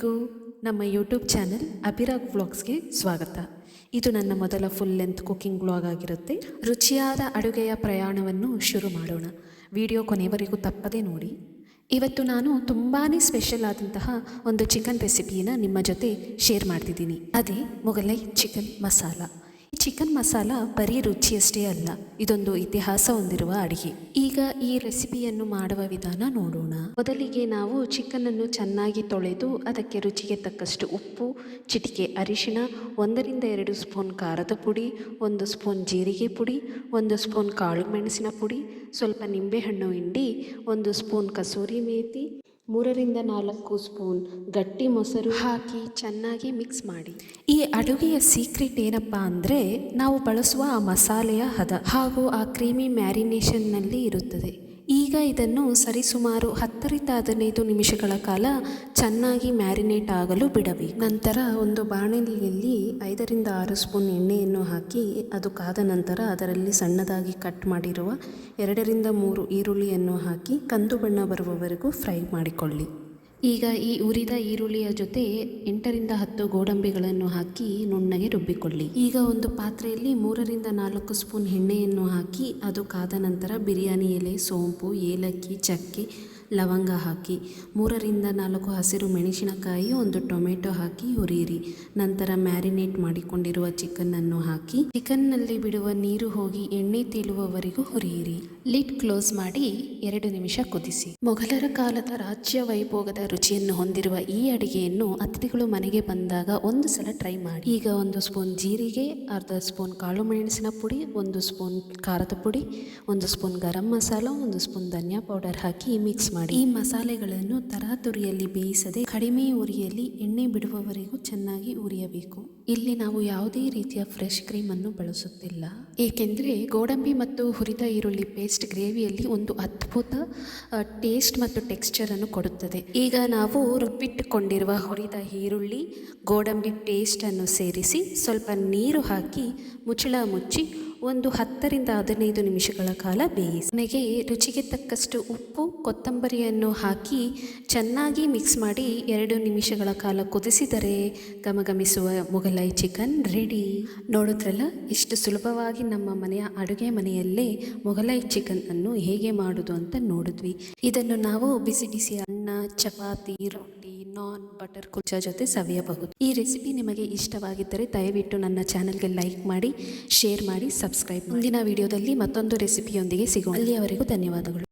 ಎಲ್ರಿಗೂ ನಮ್ಮ YouTube channel ಅಭಿರಾಗ್ ವ್ಲಾಗ್ಸ್ಗೆ ಸ್ವಾಗತ. ಇದು ನನ್ನ ಮೊದಲ ಫುಲ್ ಲೆಂತ್ ಕುಕಿಂಗ್ ವ್ಲಾಗ್ ಆಗಿರುತ್ತೆ. ರುಚಿಯಾದ ಅಡುಗೆಯ ಪ್ರಯಾಣವನ್ನು ಶುರು ಮಾಡೋಣ. ವಿಡಿಯೋ ಕೊನೆಯವರೆಗೂ ತಪ್ಪದೇ ನೋಡಿ. ಇವತ್ತು ನಾನು ತುಂಬಾ ಸ್ಪೆಷಲ್ ಆದಂತಹ ಒಂದು ಚಿಕನ್ ರೆಸಿಪಿಯನ್ನು ನಿಮ್ಮ ಜೊತೆ ಶೇರ್ ಮಾಡ್ತಿದ್ದೀನಿ. ಅದೇ ಮೊಘಲೈ ಚಿಕನ್ ಮಸಾಲ. ಈ ಚಿಕನ್ ಮಸಾಲ ಬರೀ ರುಚಿಯಷ್ಟೇ ಅಲ್ಲ, ಇದೊಂದು ಇತಿಹಾಸ ಹೊಂದಿರುವ ಅಡುಗೆ. ಈಗ ಈ ರೆಸಿಪಿಯನ್ನು ಮಾಡುವ ವಿಧಾನ ನೋಡೋಣ. ಮೊದಲಿಗೆ ನಾವು ಚಿಕನನ್ನು ಚೆನ್ನಾಗಿ ತೊಳೆದು ಅದಕ್ಕೆ ರುಚಿಗೆ ತಕ್ಕಷ್ಟು ಉಪ್ಪು, ಚಿಟಿಕೆ ಅರಿಶಿಣ, 1-2 ಸ್ಪೂನ್ ಖಾರದ ಪುಡಿ, 1 ಸ್ಪೂನ್ ಜೀರಿಗೆ ಪುಡಿ, 1 ಸ್ಪೂನ್ ಕಾಳು ಮೆಣಸಿನ ಪುಡಿ, ಸ್ವಲ್ಪ ನಿಂಬೆಹಣ್ಣು ಹಿಂಡಿ, 1 ಸ್ಪೂನ್ ಕಸೂರಿ ಮೇಥಿ, 3-4 ಸ್ಪೂನ್ ಗಟ್ಟಿ ಮೊಸರು ಹಾಕಿ ಚೆನ್ನಾಗಿ ಮಿಕ್ಸ್ ಮಾಡಿ. ಈ ಅಡುಗೆಯ ಸೀಕ್ರೆಟ್ ಏನಪ್ಪ ಅಂದರೆ ನಾವು ಬಳಸುವ ಆ ಮಸಾಲೆಯ ಹದ ಹಾಗೂ ಆ ಕ್ರೀಮಿ ಮ್ಯಾರಿನೇಷನ್ನಲ್ಲಿ ಇರುತ್ತದೆ. ಈಗ ಇದನ್ನು ಸರಿಸುಮಾರು 10-15 ನಿಮಿಷಗಳ ಕಾಲ ಚೆನ್ನಾಗಿ ಮ್ಯಾರಿನೇಟ್ ಆಗಲು ಬಿಡಬೇಕು. ನಂತರ ಒಂದು ಬಾಣಲೆಯಲ್ಲಿ 5-6 ಸ್ಪೂನ್ ಎಣ್ಣೆಯನ್ನು ಹಾಕಿ ಅದು ಕಾದ ನಂತರ ಅದರಲ್ಲಿ ಸಣ್ಣದಾಗಿ ಕಟ್ ಮಾಡಿರುವ 2-3 ಈರುಳ್ಳಿಯನ್ನು ಹಾಕಿ ಕಂದು ಬಣ್ಣ ಬರುವವರೆಗೂ ಫ್ರೈ ಮಾಡಿಕೊಳ್ಳಿ. ಈಗ ಈ ಉರಿದ ಈರುಳ್ಳಿಯ ಜೊತೆ 8-10 ಗೋಡಂಬಿಗಳನ್ನು ಹಾಕಿ ನುಣ್ಣಗೆ ರುಬ್ಬಿಕೊಳ್ಳಿ. ಈಗ ಒಂದು ಪಾತ್ರೆಯಲ್ಲಿ 3-4 ಸ್ಪೂನ್ ಎಣ್ಣೆಯನ್ನು ಹಾಕಿ ಅದು ಕಾದ ನಂತರ ಬಿರಿಯಾನಿ ಎಲೆ, ಸೋಂಪು, ಏಲಕ್ಕಿ, ಚಕ್ಕೆ, ಲವಂಗ ಹಾಕಿ 3-4 ಹಸಿರು ಮೆಣಸಿನಕಾಯಿ, 1 ಟೊಮೆಟೊ ಹಾಕಿ ಹುರಿಯಿರಿ. ನಂತರ ಮ್ಯಾರಿನೇಟ್ ಮಾಡಿಕೊಂಡಿರುವ ಚಿಕನ್ನನ್ನು ಹಾಕಿ ಚಿಕನ್ನಲ್ಲಿ ಬಿಡುವ ನೀರು ಹೋಗಿ ಎಣ್ಣೆ ತೇಲುವವರೆಗೂ ಹುರಿಯಿರಿ. ಲಿಡ್ ಕ್ಲೋಸ್ ಮಾಡಿ 2 ನಿಮಿಷ ಕುದಿಸಿ. ಮೊಘಲರ ಕಾಲದ ರಾಜ್ಯ ವೈಭೋಗದ ರುಚಿಯನ್ನು ಹೊಂದಿರುವ ಈ ಅಡಿಗೆಯನ್ನು ಅತಿಥಿಗಳು ಮನೆಗೆ ಬಂದಾಗ ಒಂದು ಸಲ ಟ್ರೈ ಮಾಡಿ. ಈಗ 1 ಸ್ಪೂನ್ ಜೀರಿಗೆ, ಅರ್ಧ ಸ್ಪೂನ್ ಕಾಳು ಮೆಣಸಿನ ಪುಡಿ, 1 ಸ್ಪೂನ್ ಖಾರದ ಪುಡಿ, 1 ಸ್ಪೂನ್ ಗರಂ ಮಸಾಲ, 1 ಸ್ಪೂನ್ ಧನಿಯಾ ಪೌಡರ್ ಹಾಕಿ ಮಿಕ್ಸ್ ಮಾಡಿ. ಈ ಮಸಾಲೆಗಳನ್ನು ತರಾತುರಿಯಲ್ಲಿ ಬೇಯಿಸದೆ ಕಡಿಮೆ ಉರಿಯಲ್ಲಿ ಎಣ್ಣೆ ಬಿಡುವವರೆಗೂ ಚೆನ್ನಾಗಿ ಉರಿಯಬೇಕು. ಇಲ್ಲಿ ನಾವು ಯಾವುದೇ ರೀತಿಯ ಫ್ರೆಶ್ ಕ್ರೀಮ್ ಅನ್ನು ಬಳಸುತ್ತಿಲ್ಲ, ಏಕೆಂದರೆ ಗೋಡಂಬಿ ಮತ್ತು ಹುರಿದ ಈರುಳ್ಳಿ ಪೇಸ್ಟ್ ಗ್ರೇವಿಯಲ್ಲಿ ಒಂದು ಅದ್ಭುತ ಟೇಸ್ಟ್ ಮತ್ತು ಟೆಕ್ಸ್ಚರ್ ಅನ್ನು ಕೊಡುತ್ತದೆ. ಈಗ ನಾವು ರುಬ್ಬಿಟ್ಟುಕೊಂಡಿರುವ ಹುರಿದ ಈರುಳ್ಳಿ, ಗೋಡಂಬಿ ಪೇಸ್ಟ್ ಅನ್ನು ಸೇರಿಸಿ ಸ್ವಲ್ಪ ನೀರು ಹಾಕಿ ಮುಚ್ಚಳ ಮುಚ್ಚಿ ಒಂದು 10-15 ನಿಮಿಷಗಳ ಕಾಲ ಬೇಯಿಸಿ. ನನಗೆ ರುಚಿಗೆ ತಕ್ಕಷ್ಟು ಉಪ್ಪು, ಕೊತ್ತಂಬರಿಯನ್ನು ಹಾಕಿ ಚೆನ್ನಾಗಿ ಮಿಕ್ಸ್ ಮಾಡಿ 2 ನಿಮಿಷಗಳ ಕಾಲ ಕುದಿಸಿದರೆ ಘಮಘಮಿಸುವ ಮೊಘಲೈ ಚಿಕನ್ ರೆಡಿ. ನೋಡಿದ್ರಲ್ಲ, ಇಷ್ಟು ಸುಲಭವಾಗಿ ನಮ್ಮ ಮನೆಯ ಅಡುಗೆ ಮನೆಯಲ್ಲೇ ಮೊಘಲೈ ಚಿಕನ್ ಅನ್ನು ಹೇಗೆ ಮಾಡೋದು ಅಂತ ನೋಡಿದ್ವಿ. ಇದನ್ನು ನಾವು ಬಿಸಿ ಬಿಸಿ ಅನ್ನ, ಚಪಾತಿ, ರೊಟ್ಟಿ, ನಾನ್, ಬಟರ್ ಕುಲ್ಚಾ ಜೊತೆ ಸವಿಯಬಹುದು. ಈ ರೆಸಿಪಿ ನಿಮಗೆ ಇಷ್ಟವಾಗಿದ್ದರೆ ದಯವಿಟ್ಟು ನನ್ನ ಚಾನಲ್ಗೆ ಲೈಕ್ ಮಾಡಿ, ಶೇರ್ ಮಾಡಿ, ಸಬ್ಸ್ಕ್ರೈಬ್ ಮಾಡಿ. ಮುಂದಿನ ವಿಡಿಯೋದಲ್ಲಿ ಮತ್ತೊಂದು ರೆಸಿಪಿಯೊಂದಿಗೆ ಸಿಗೋಣ. ಅಲ್ಲಿಯವರೆಗೂ ಧನ್ಯವಾದಗಳು.